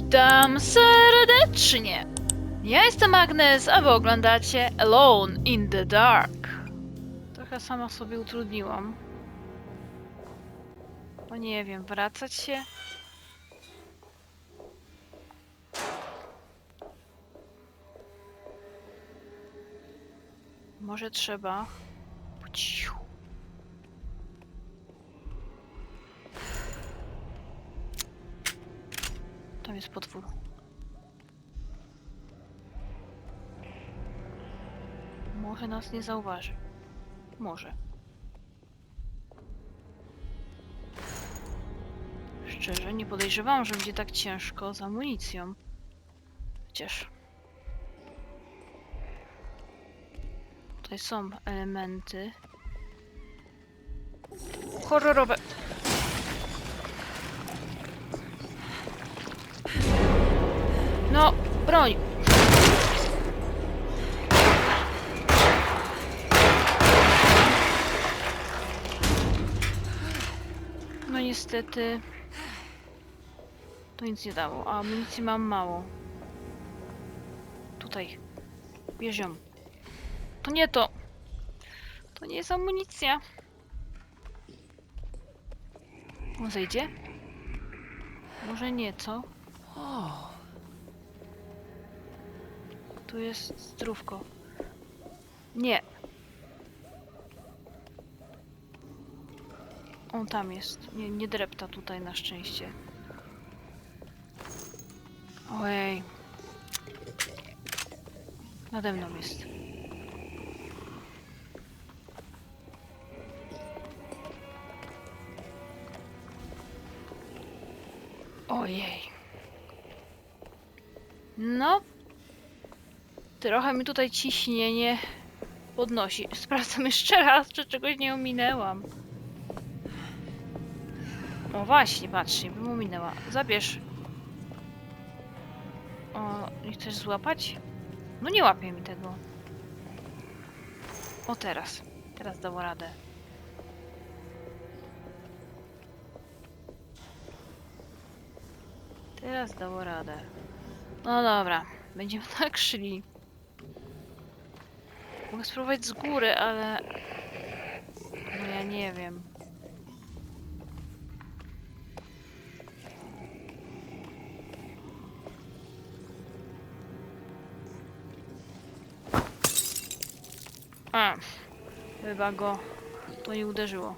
Witam serdecznie! Ja jestem Agnes, a wy oglądacie Alone in the Dark. Trochę sama sobie utrudniłam. Bo nie wiem, wracać się? Może trzeba... Po cichu. Tam jest potwór. Może nas nie zauważy. Może. Szczerze, nie podejrzewałam, że będzie tak ciężko z amunicją. Chociaż... Tutaj są elementy... horrorowe. No, broń! No niestety... To nic nie dało, a amunicji mam mało. Tutaj. Bierz ją. To nie to! To nie jest amunicja. On zejdzie? Może nie, co? Tu jest zdrówko. Nie. On tam jest. Nie drepta tutaj na szczęście. Ojej. Nade mną jest. Ojej. No. Trochę mi tutaj ciśnienie podnosi. Sprawdzam jeszcze raz, czy czegoś nie ominęłam. O właśnie, patrzcie, bym ominęła. Zabierz. O, nie chcesz złapać? No nie łapie mi tego. O, teraz. Teraz dało radę. Teraz dało radę. No dobra, będziemy tak szli. Mogę spróbować z góry, ale... No ja nie wiem. A, chyba go to nie uderzyło.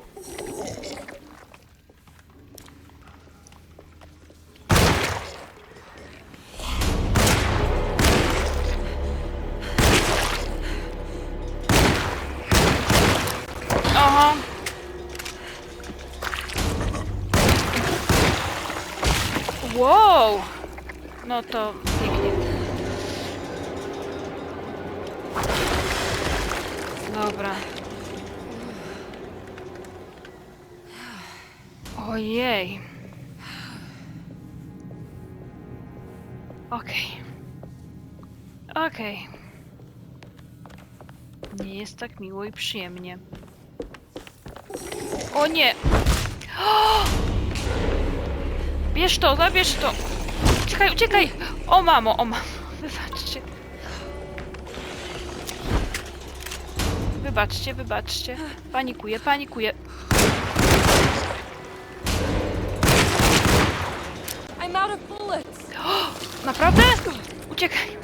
Aha. Wow! No to pięknie. Dobra. Ojej. Okej. Okej. Nie jest tak miło i przyjemnie. O nie! Bierz to, zabierz to! Uciekaj, uciekaj! O mamo, wybaczcie. Wybaczcie, wybaczcie. Panikuję, panikuję. I'm out of bullets. Naprawdę? Uciekaj!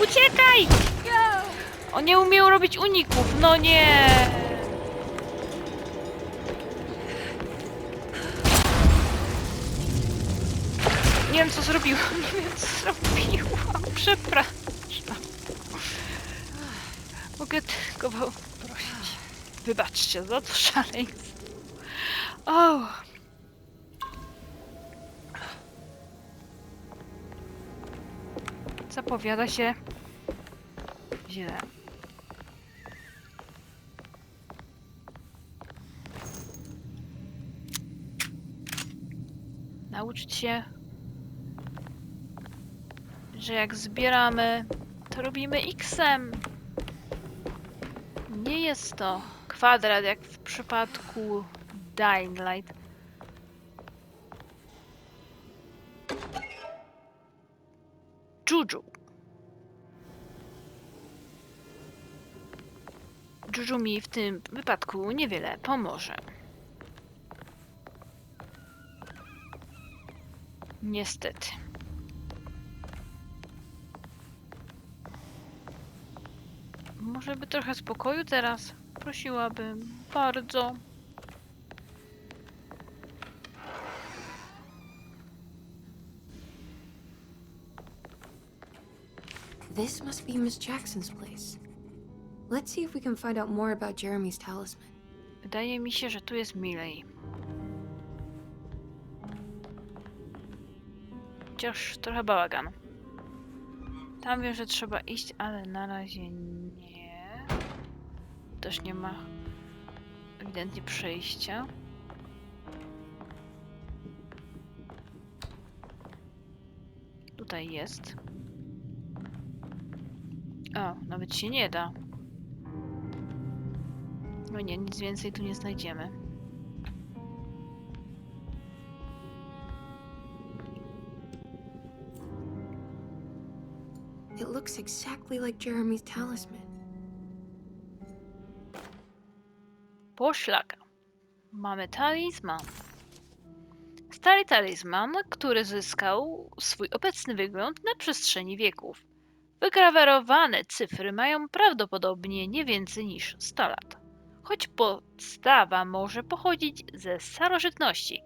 Uciekaj! On nie umiał robić uników, no nie! Nie wiem co zrobiłam, nie wiem co zrobiłam, przepraszam. Mogę tylko prosić. Wybaczcie za to szaleństwo. O! Zapowiada się źle. Nauczyć się, że jak zbieramy, to robimy X-em. Nie jest to kwadrat, jak w przypadku Dying Light. Juju. Juju mi w tym wypadku niewiele pomoże. Niestety. Może by trochę spokoju teraz? Prosiłabym. Bardzo. This must be Miss Jackson's place. Let's see if we can find out more about Jeremy's talisman. Wydaje mi się, że tu jest milej. Chociaż trochę bałagan. Tam wiem, że trzeba iść, ale na razie nie. Też nie ma ewidentnie przejścia. Tutaj jest. O, nawet się nie da. No nie, nic więcej tu nie znajdziemy. It looks exactly like Jeremy's talisman. Poszlaka. Mamy talizman. Stary talizman, który zyskał swój obecny wygląd na przestrzeni wieków. Wygrawerowane cyfry mają prawdopodobnie nie więcej niż 100 lat. Choć podstawa może pochodzić ze starożytności.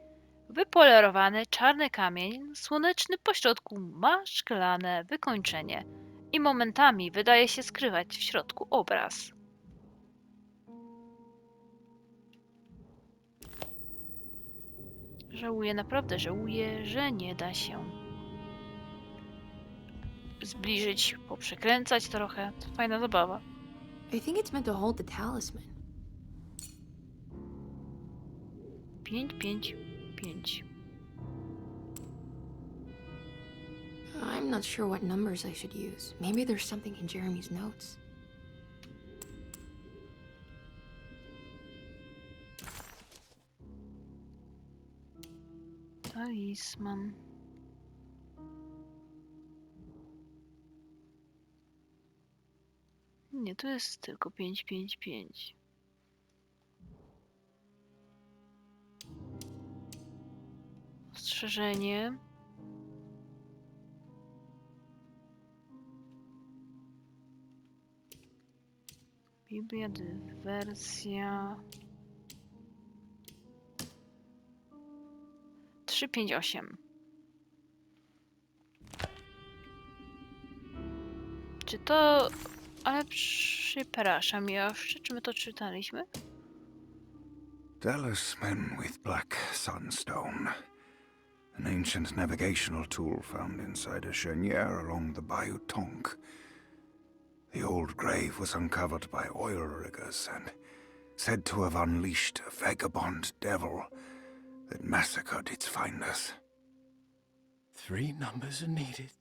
Wypolerowany czarny kamień słoneczny pośrodku ma szklane wykończenie i momentami wydaje się skrywać w środku obraz. Żałuję, naprawdę żałuję, że nie da się zbliżyć, poprzekręcać trochę. To fajna zabawa. I think it's meant to hold the talisman. 5, 5, 5. I'm not sure what numbers I should use. Maybe there's something in Jeremy's notes. Talizman. Nie, tu jest tylko 5, 5, 5. Ostrzeżenie. Biblia, dywersja. 3, 5, 8. Czy to... Ale przepraszam, jeszcze, czy my to czytaliśmy? Talisman with black sunstone. An ancient navigational tool found inside a cheniere along the Bayou Tonk. The old grave was uncovered by oil riggers and said to have unleashed a vagabond devil that massacred its finders. 3 numbers are needed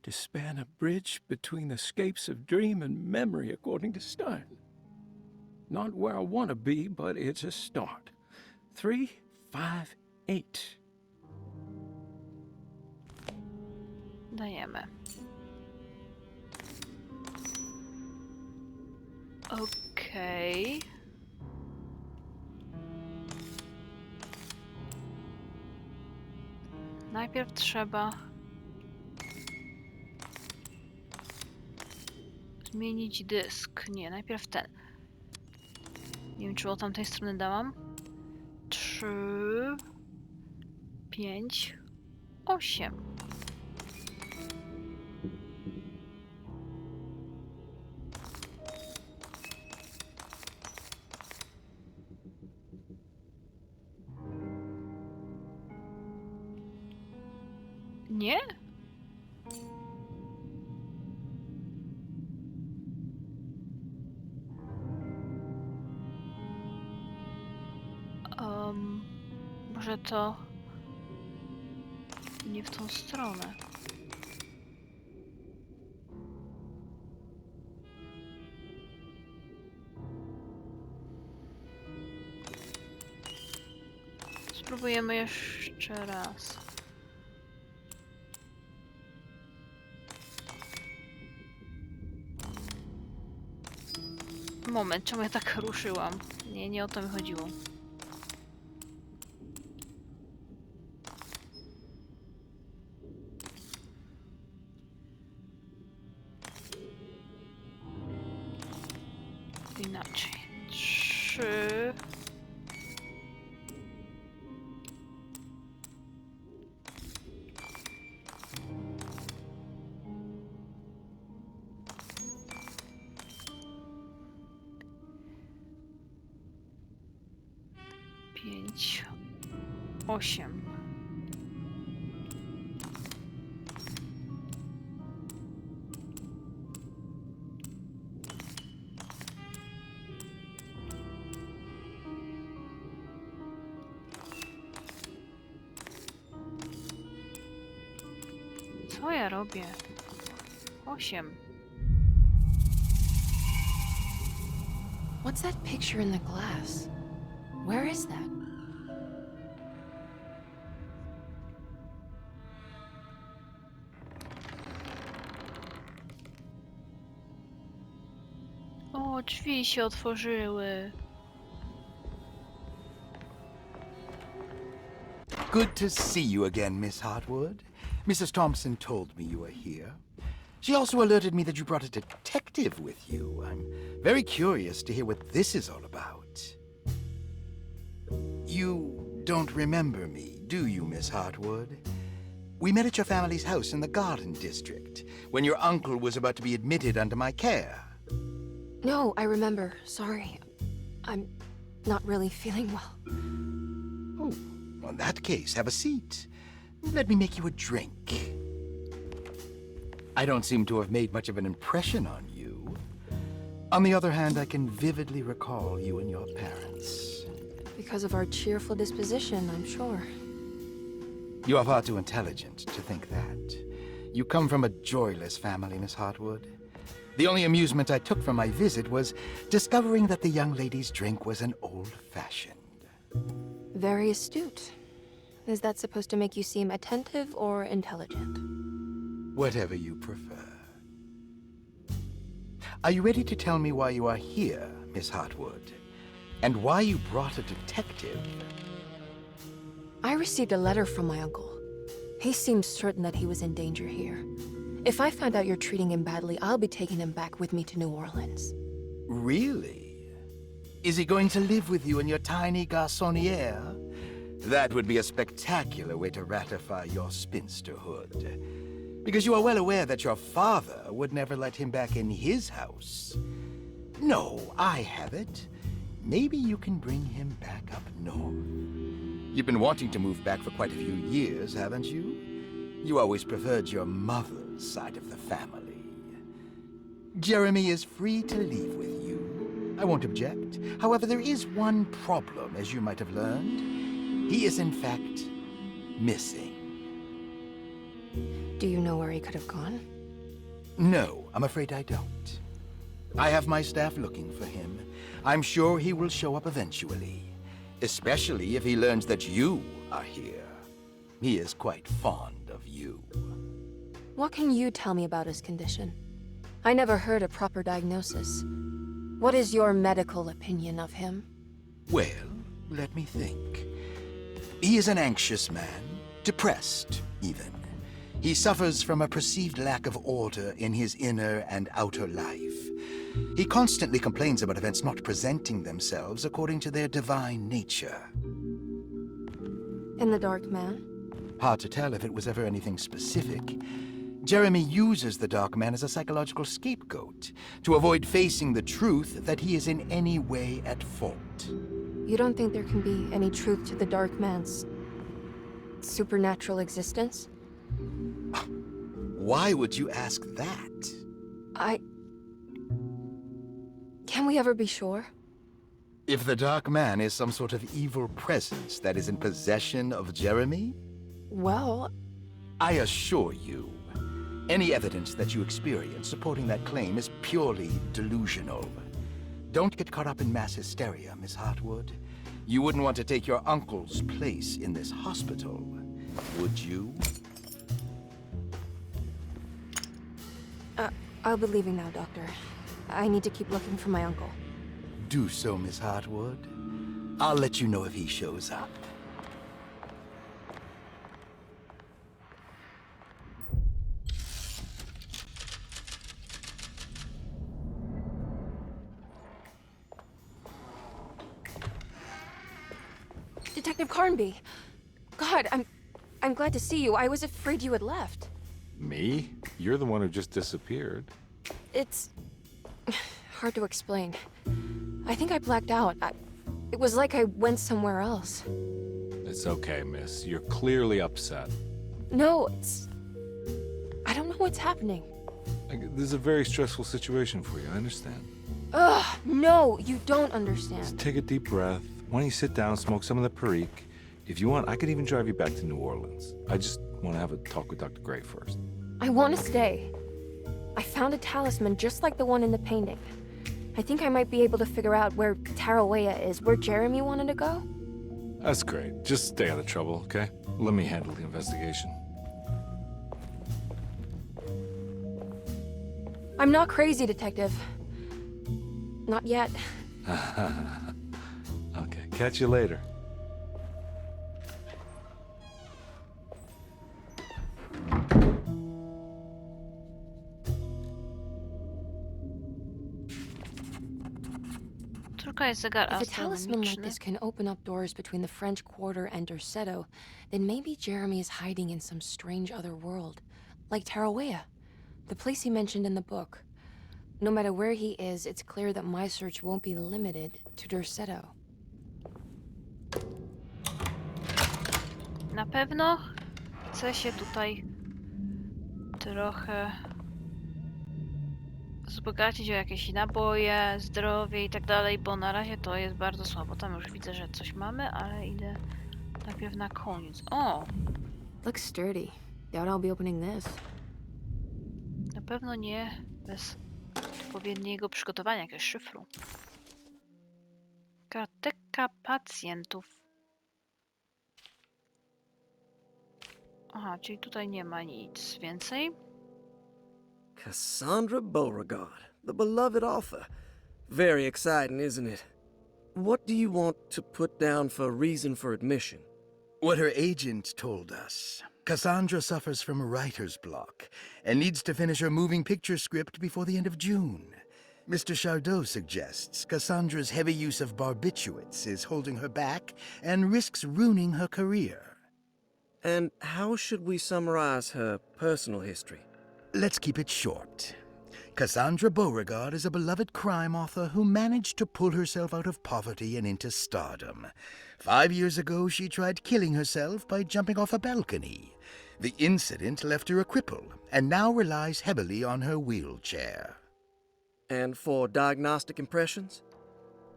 to span a bridge between the scapes of dream and memory, according to Stein. Not where I want to be, but it's a start. 3, 5, 8. Dajemy. Okej. Najpierw trzeba zmienić dysk. Nie, najpierw ten. Nie wiem, czy od tamtej strony dałam. 3, 5, 8. Nie? Może to nie w tą stronę. Spróbujemy jeszcze raz. Moment, czemu ja tak ruszyłam? Nie, nie o to mi chodziło. Inaczej. 3. Pięć. 8. Co ja robię? 8. What's that picture in the glass? Where is that? O, drzwi się otworzyły. Good to see you again, Miss Hartwood. Mrs. Thompson told me you were here. She also alerted me that you brought a detective with you. I'm very curious to hear what this is all about. You don't remember me, do you, Miss Hartwood? We met at your family's house in the Garden District, when your uncle was about to be admitted under my care. No, I remember. Sorry. I'm not really feeling well. Oh, well, in that case, have a seat. Let me make you a drink. I don't seem to have made much of an impression on you. On the other hand, I can vividly recall you and your parents. Because of our cheerful disposition, I'm sure. You are far too intelligent to think that. You come from a joyless family, Miss Hartwood. The only amusement I took from my visit was discovering that the young lady's drink was an old-fashioned. Very astute. Is that supposed to make you seem attentive or intelligent? Whatever you prefer. Are you ready to tell me why you are here, Miss Hartwood? And why you brought a detective? I received a letter from my uncle. He seems certain that he was in danger here. If I find out you're treating him badly, I'll be taking him back with me to New Orleans. Really? Is he going to live with you in your tiny garçonniere? That would be a spectacular way to ratify your spinsterhood. Because you are well aware that your father would never let him back in his house. No, I have it. Maybe you can bring him back up north. You've been wanting to move back for quite a few years, haven't you? You always preferred your mother's side of the family. Jeremy is free to leave with you. I won't object. However, there is one problem, as you might have learned. He is, in fact, missing. Do you know where he could have gone? No, I'm afraid I don't. I have my staff looking for him. I'm sure he will show up eventually. Especially if he learns that you are here. He is quite fond of you. What can you tell me about his condition? I never heard a proper diagnosis. What is your medical opinion of him? Well, let me think. He is an anxious man, depressed, even. He suffers from a perceived lack of order in his inner and outer life. He constantly complains about events not presenting themselves according to their divine nature. And the Dark Man? Hard to tell if it was ever anything specific. Jeremy uses the Dark Man as a psychological scapegoat to avoid facing the truth that he is in any way at fault. You don't think there can be any truth to the Dark Man's supernatural existence? Why would you ask that? Can we ever be sure? If the Dark Man is some sort of evil presence that is in possession of Jeremy, Well, I assure you, any evidence that you experience supporting that claim is purely delusional. Don't get caught up in mass hysteria, Miss Hartwood. You wouldn't want to take your uncle's place in this hospital, would you? I'll be leaving now, Doctor. I need to keep looking for my uncle. do so, Miss Hartwood. I'll let you know if he shows up. Detective Carnby. God, I'm glad to see you. I was afraid you had left. Me? You're the one who just disappeared. It's hard to explain. I think I blacked out. It was like I went somewhere else. It's okay, miss. You're clearly upset. No, I don't know what's happening. This is a very stressful situation for you, I understand. Ugh, no, you don't understand. Just take a deep breath. Why don't you sit down, smoke some of the Perique? If you want, I could even drive you back to New Orleans. I just want to have a talk with Dr. Gray first. I want to stay. I found a talisman just like the one in the painting. I think I might be able to figure out where Tarawea is, where Jeremy wanted to go. That's great. Just stay out of trouble, okay? Let me handle the investigation. I'm not crazy, Detective. Not yet. Okay, catch you later. Córka jest zegar If a talisman like astronomiczny. this can open up doors between the French Quarter and Derceto, then maybe Jeremy is hiding in some strange other world. Like Tarawea, the place he mentioned in the book. No matter where he is, it's clear that my search won't be limited to Derceto. Na pewno chcę się tutaj trochę wzbogacić o jakieś naboje, zdrowie i tak dalej, bo na razie to jest bardzo słabo. Tam już widzę, że coś mamy, ale idę najpierw na koniec. O! Looks sturdy. Doubt I'll be opening this. Na pewno nie bez odpowiedniego przygotowania jakiegoś szyfru. Karteka pacjentów. Aha, czyli tutaj nie ma nic więcej. Cassandra Beauregard, the beloved author. Very exciting, isn't it? What do you want to put down for reason for admission? What her agent told us. Cassandra suffers from writer's block and needs to finish her moving picture script before the end of June. Mr. Chardot suggests Cassandra's heavy use of barbiturates is holding her back and risks ruining her career. And how should we summarize her personal history? Let's keep it short. Cassandra Beauregard is a beloved crime author who managed to pull herself out of poverty and into stardom. 5 years ago, she tried killing herself by jumping off a balcony. The incident left her a cripple and now relies heavily on her wheelchair. And for diagnostic impressions?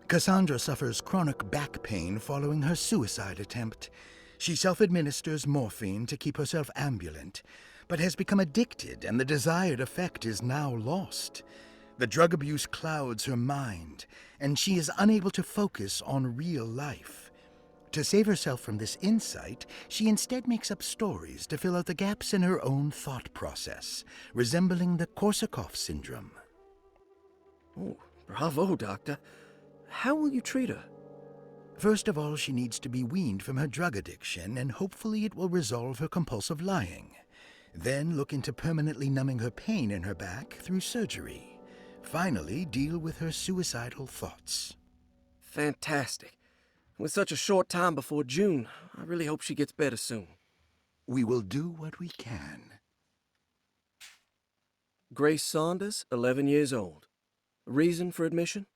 Cassandra suffers chronic back pain following her suicide attempt. She self-administers morphine to keep herself ambulant, but has become addicted and the desired effect is now lost. The drug abuse clouds her mind, and she is unable to focus on real life. To save herself from this insight, she instead makes up stories to fill out the gaps in her own thought process, resembling the Korsakoff syndrome. Oh, bravo, Doctor. How will you treat her? First of all, she needs to be weaned from her drug addiction, and hopefully it will resolve her compulsive lying. Then look into permanently numbing her pain in her back through surgery. Finally, deal with her suicidal thoughts. Fantastic. With such a short time before June, I really hope she gets better soon. We will do what we can. Grace Saunders, 11 years old. Reason for admission?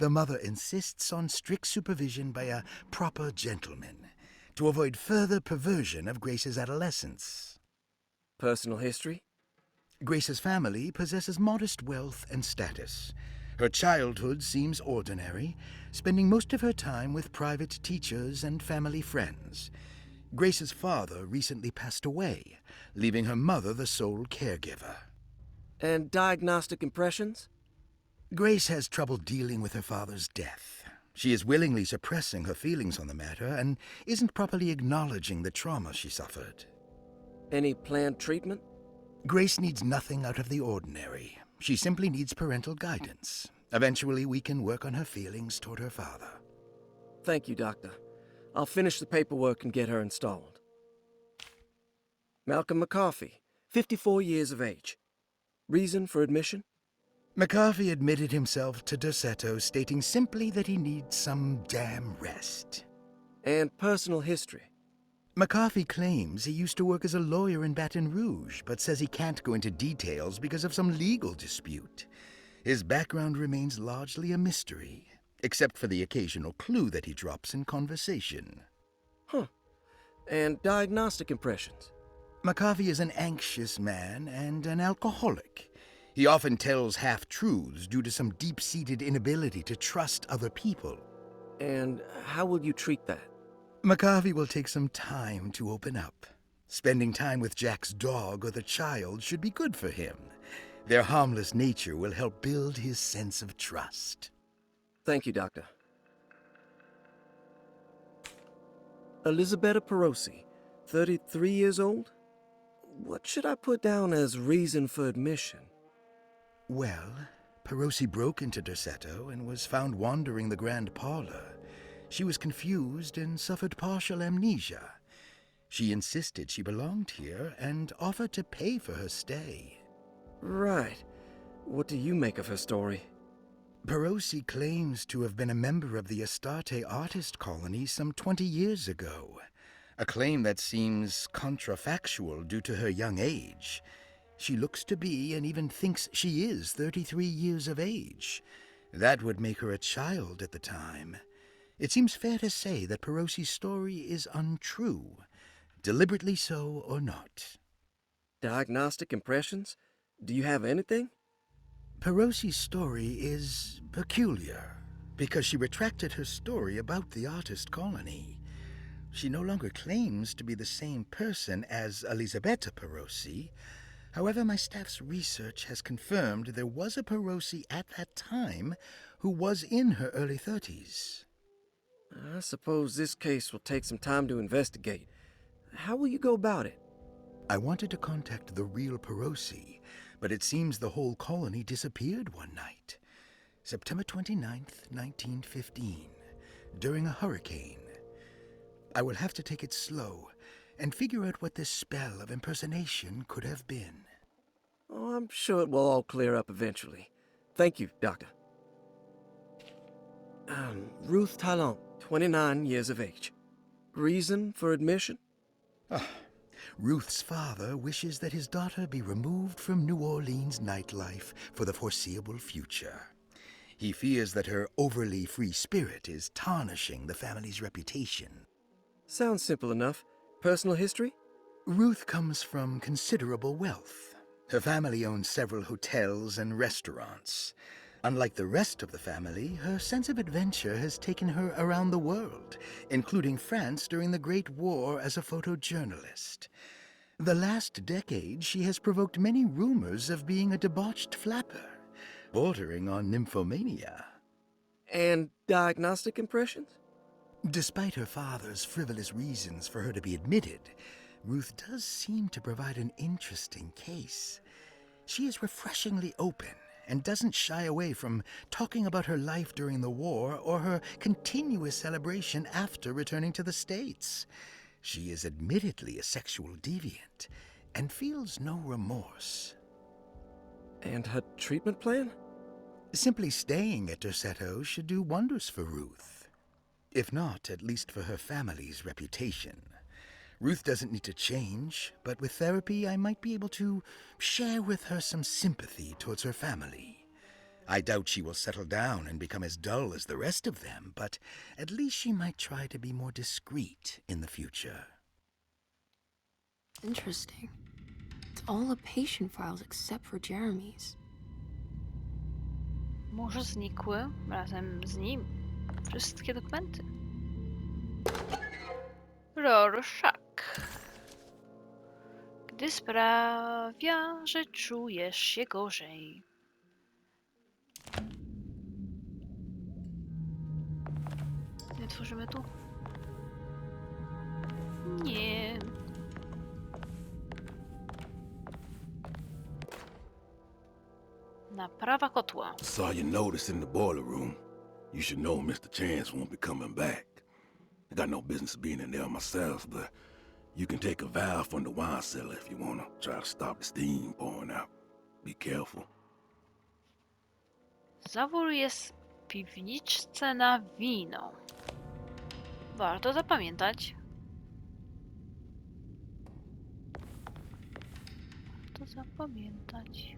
The mother insists on strict supervision by a proper gentleman to avoid further perversion of Grace's adolescence. Personal history? Grace's family possesses modest wealth and status. Her childhood seems ordinary, spending most of her time with private teachers and family friends. Grace's father recently passed away, leaving her mother the sole caregiver. And diagnostic impressions? Grace has trouble dealing with her father's death. She is willingly suppressing her feelings on the matter and isn't properly acknowledging the trauma she suffered. Any planned treatment? Grace needs nothing out of the ordinary. She simply needs parental guidance. Eventually, we can work on her feelings toward her father. Thank you, Doctor. I'll finish the paperwork and get her installed. Malcolm McCarthy, 54 years of age. Reason for admission? McCarthy admitted himself to Dorsetto, stating simply that he needs some damn rest. And personal history. McCarthy claims he used to work as a lawyer in Baton Rouge, but says he can't go into details because of some legal dispute. His background remains largely a mystery, except for the occasional clue that he drops in conversation. Huh. And diagnostic impressions? McCarthy is an anxious man and an alcoholic. He often tells half-truths due to some deep-seated inability to trust other people. And how will you treat that? McCarthy will take some time to open up. Spending time with Jack's dog or the child should be good for him. Their harmless nature will help build his sense of trust. Thank you, Doctor. Elisabetta Perosi, 33 years old? What should I put down as reason for admission? Well, Perosi broke into Dorsetto and was found wandering the grand parlor. She was confused and suffered partial amnesia. She insisted she belonged here and offered to pay for her stay. Right. What do you make of her story? Perosi claims to have been a member of the Astarte artist colony some 20 years ago. A claim that seems contrafactual due to her young age. She looks to be and even thinks she is 33 years of age. That would make her a child at the time. It seems fair to say that Perosi's story is untrue, deliberately so or not. Diagnostic impressions? Do you have anything? Perosi's story is peculiar because she retracted her story about the artist colony. She no longer claims to be the same person as Elisabetta Perosi. However, my staff's research has confirmed there was a Perosi at that time who was in her early 30s. I suppose this case will take some time to investigate. How will you go about it? I wanted to contact the real Perosi, but it seems the whole colony disappeared one night. September 29th, 1915, during a hurricane. I will have to take it slow and figure out what this spell of impersonation could have been. Oh, I'm sure it will all clear up eventually. Thank you, Doctor. Ruth Talon, 29 years of age. Reason for admission? Ruth's father wishes that his daughter be removed from New Orleans nightlife for the foreseeable future. He fears that her overly free spirit is tarnishing the family's reputation. Sounds simple enough. Personal history? Ruth comes from considerable wealth. Her family owns several hotels and restaurants. Unlike the rest of the family, her sense of adventure has taken her around the world, including France during the Great War as a photojournalist. The last decade, she has provoked many rumors of being a debauched flapper, bordering on nymphomania. And diagnostic impressions? Despite her father's frivolous reasons for her to be admitted, Ruth does seem to provide an interesting case. She is refreshingly open and doesn't shy away from talking about her life during the war or her continuous celebration after returning to the States. She is admittedly a sexual deviant and feels no remorse. And her treatment plan? Simply staying at Dorsetto should do wonders for Ruth. If not, at least for her family's reputation. Ruth doesn't need to change, but with therapy I might be able to share with her some sympathy towards her family. I doubt she will settle down and become as dull as the rest of them, but at least she might try to be more discreet in the future. Interesting. It's all the patient files except for Jeremy's. Może znikły razem z nim wszystkie dokumenty. Rorschach. Gdy sprawia, że czujesz się gorzej. Nie otworzymy tu? Nie. Naprawa kotła. Saw your notice in the boiler room. You should know Mr. Chance won't be coming back. I got no business being in there myself, but you can take a valve from the wine cellar if you want to try to stop the steam pouring out. Be careful. Zawór jest w piwniczce na wino. Warto zapamiętać. Warto zapamiętać.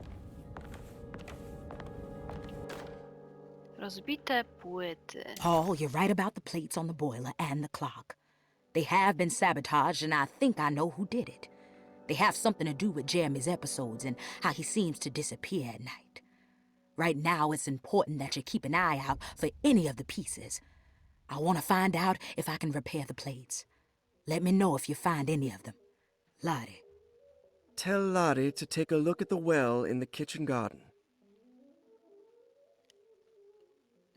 Rozbite płyty. Paul, you're right about the plates on the boiler and the clock. They have been sabotaged, and I think I know who did it. They have something to do with Jeremy's episodes and how he seems to disappear at night. Right now, it's important that you keep an eye out for any of the pieces. I want to find out if I can repair the plates. Let me know if you find any of them. Lottie. Tell Lottie to take a look at the well in the kitchen garden.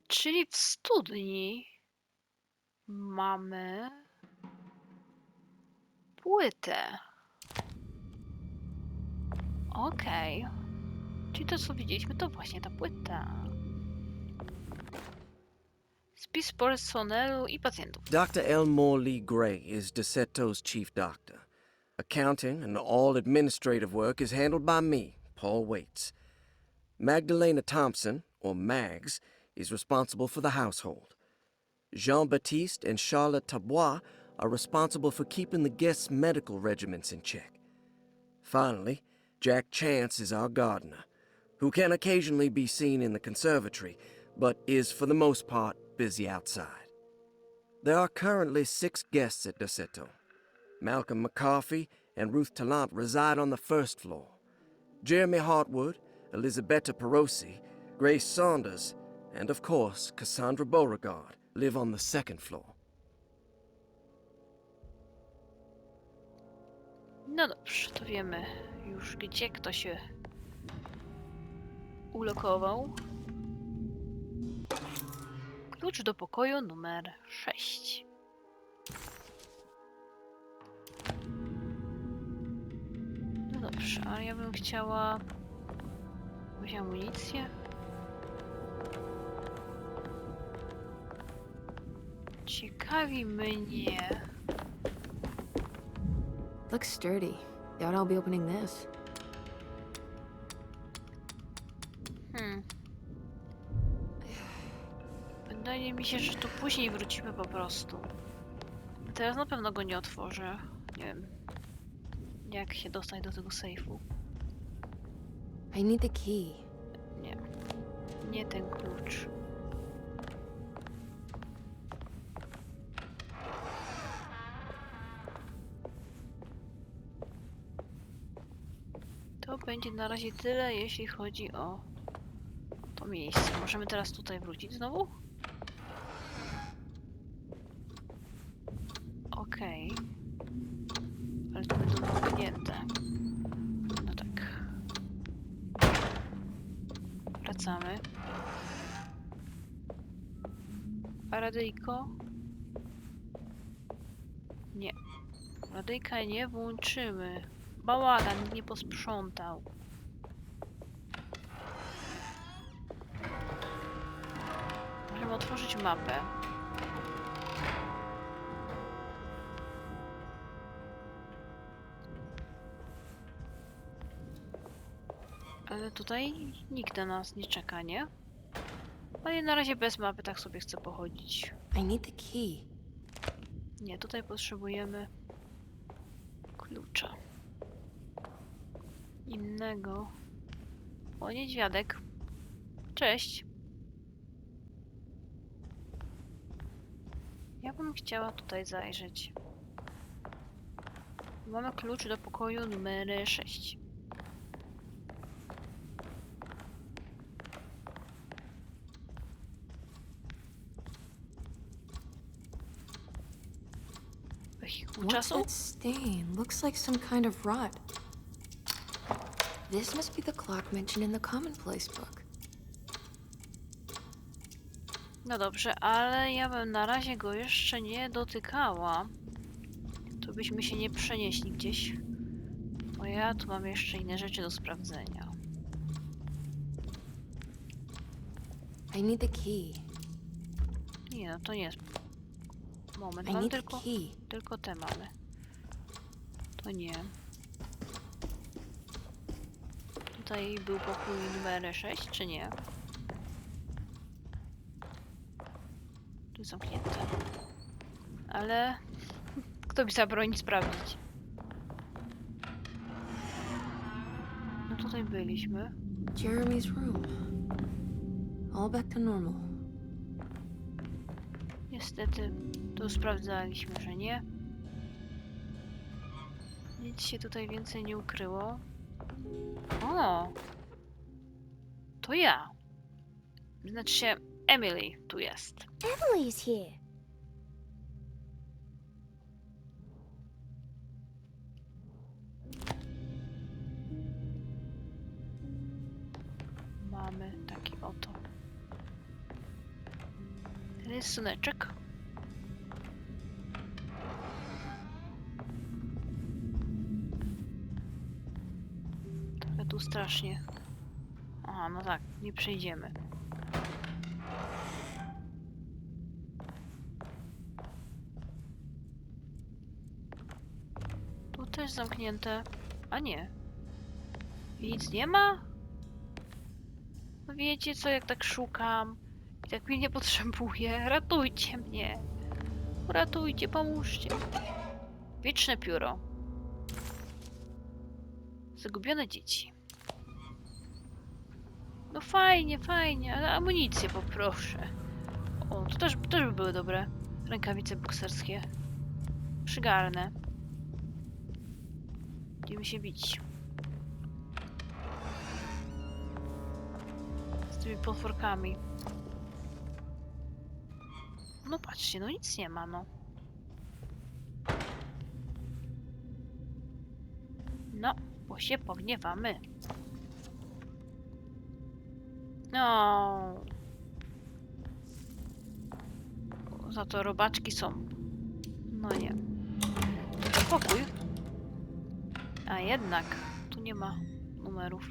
Czyli w studni mamy płytę. Okej. Czyli to, co widzieliśmy, to właśnie ta płyta. Spis personelu i pacjentów. Dr. Elmore Lee Gray is DeSeto's chief doctor. Accounting and all administrative work is handled by me, Paul Waits. Magdalena Thompson, or Mags, is responsible for the household. Jean-Baptiste and Charlotte Tabois are responsible for keeping the guests' medical regimens in check. Finally, Jack Chance is our gardener, who can occasionally be seen in the conservatory, but is for the most part busy outside. There are currently 6 guests at DeSeto. Malcolm McCarthy and Ruth Tallant reside on the first floor. Jeremy Hartwood, Elisabetta Perosi, Grace Saunders, and of course Cassandra Beauregard live on the second floor. No dobrze, to wiemy już, gdzie kto się ulokował. Klucz do pokoju numer 6. No dobrze, ale ja bym chciała jakąś amunicję. Ciekawi mnie. Looks sturdy. Doubt I'll be opening this. Wydaje mi się, że tu później wrócimy po prostu. Teraz na pewno go nie otworzę. Nie wiem, jak się dostać do tego sejfu. I need the key. Nie. Nie ten klucz. To będzie na razie tyle, jeśli chodzi o to miejsce. Możemy teraz tutaj wrócić znowu? Okej. Ale to będą zamknięte. No tak. Wracamy. A radyjko? Nie. Radyjka nie włączymy. Bałagan, nikt nie posprzątał. Możemy otworzyć mapę. Ale tutaj nikt na nas nie czeka, nie? Ale na razie bez mapy tak sobie chcę pochodzić. I need the key. Nie, tutaj potrzebujemy klucza. Innego. O, niedźwiadek. Cześć. Ja bym chciała tutaj zajrzeć. Mamy klucz do pokoju numer 6. Wehikuł What's czasu? that stain? Looks like some kind of rot. This must be the clock mentioned in the commonplace book. No dobrze, ale ja bym na razie go jeszcze nie dotykała. To byśmy się nie przenieśli gdzieś. Bo ja tu mam jeszcze inne rzeczy do sprawdzenia. I need the key. Nie, no to nie jest. Moment, I mam need the key. tylko te mamy. To nie. Tutaj był pokój numer 6, czy nie? Tu jest zamknięte. Ale kto mi zabroni sprawdzić? No tutaj byliśmy. Jeremy's room. All back to normal. Niestety, tu sprawdzaliśmy, że nie. Nic się tutaj więcej nie ukryło. O! To ja. Znaczy się, Emily tu jest. Emily's here. Mamy taki oto. Ten jest suneczek. Trochę tu strasznie. Aha, no tak, nie przejdziemy. Tu też zamknięte. A nie. I nic nie ma? No wiecie co, jak tak szukam i tak mnie nie potrzebuję, ratujcie mnie. Uratujcie, pomóżcie. Wieczne pióro. Zagubione dzieci. No fajnie, fajnie, ale amunicję poproszę. O, to też by były dobre. Rękawice bokserskie. Przygarnę. Będziemy się bić. Z tymi potworkami. No patrzcie, no nic nie ma, no. No, bo się pogniewamy. No. Za to robaczki są. No nie. To pokój. A jednak, tu nie ma numerów.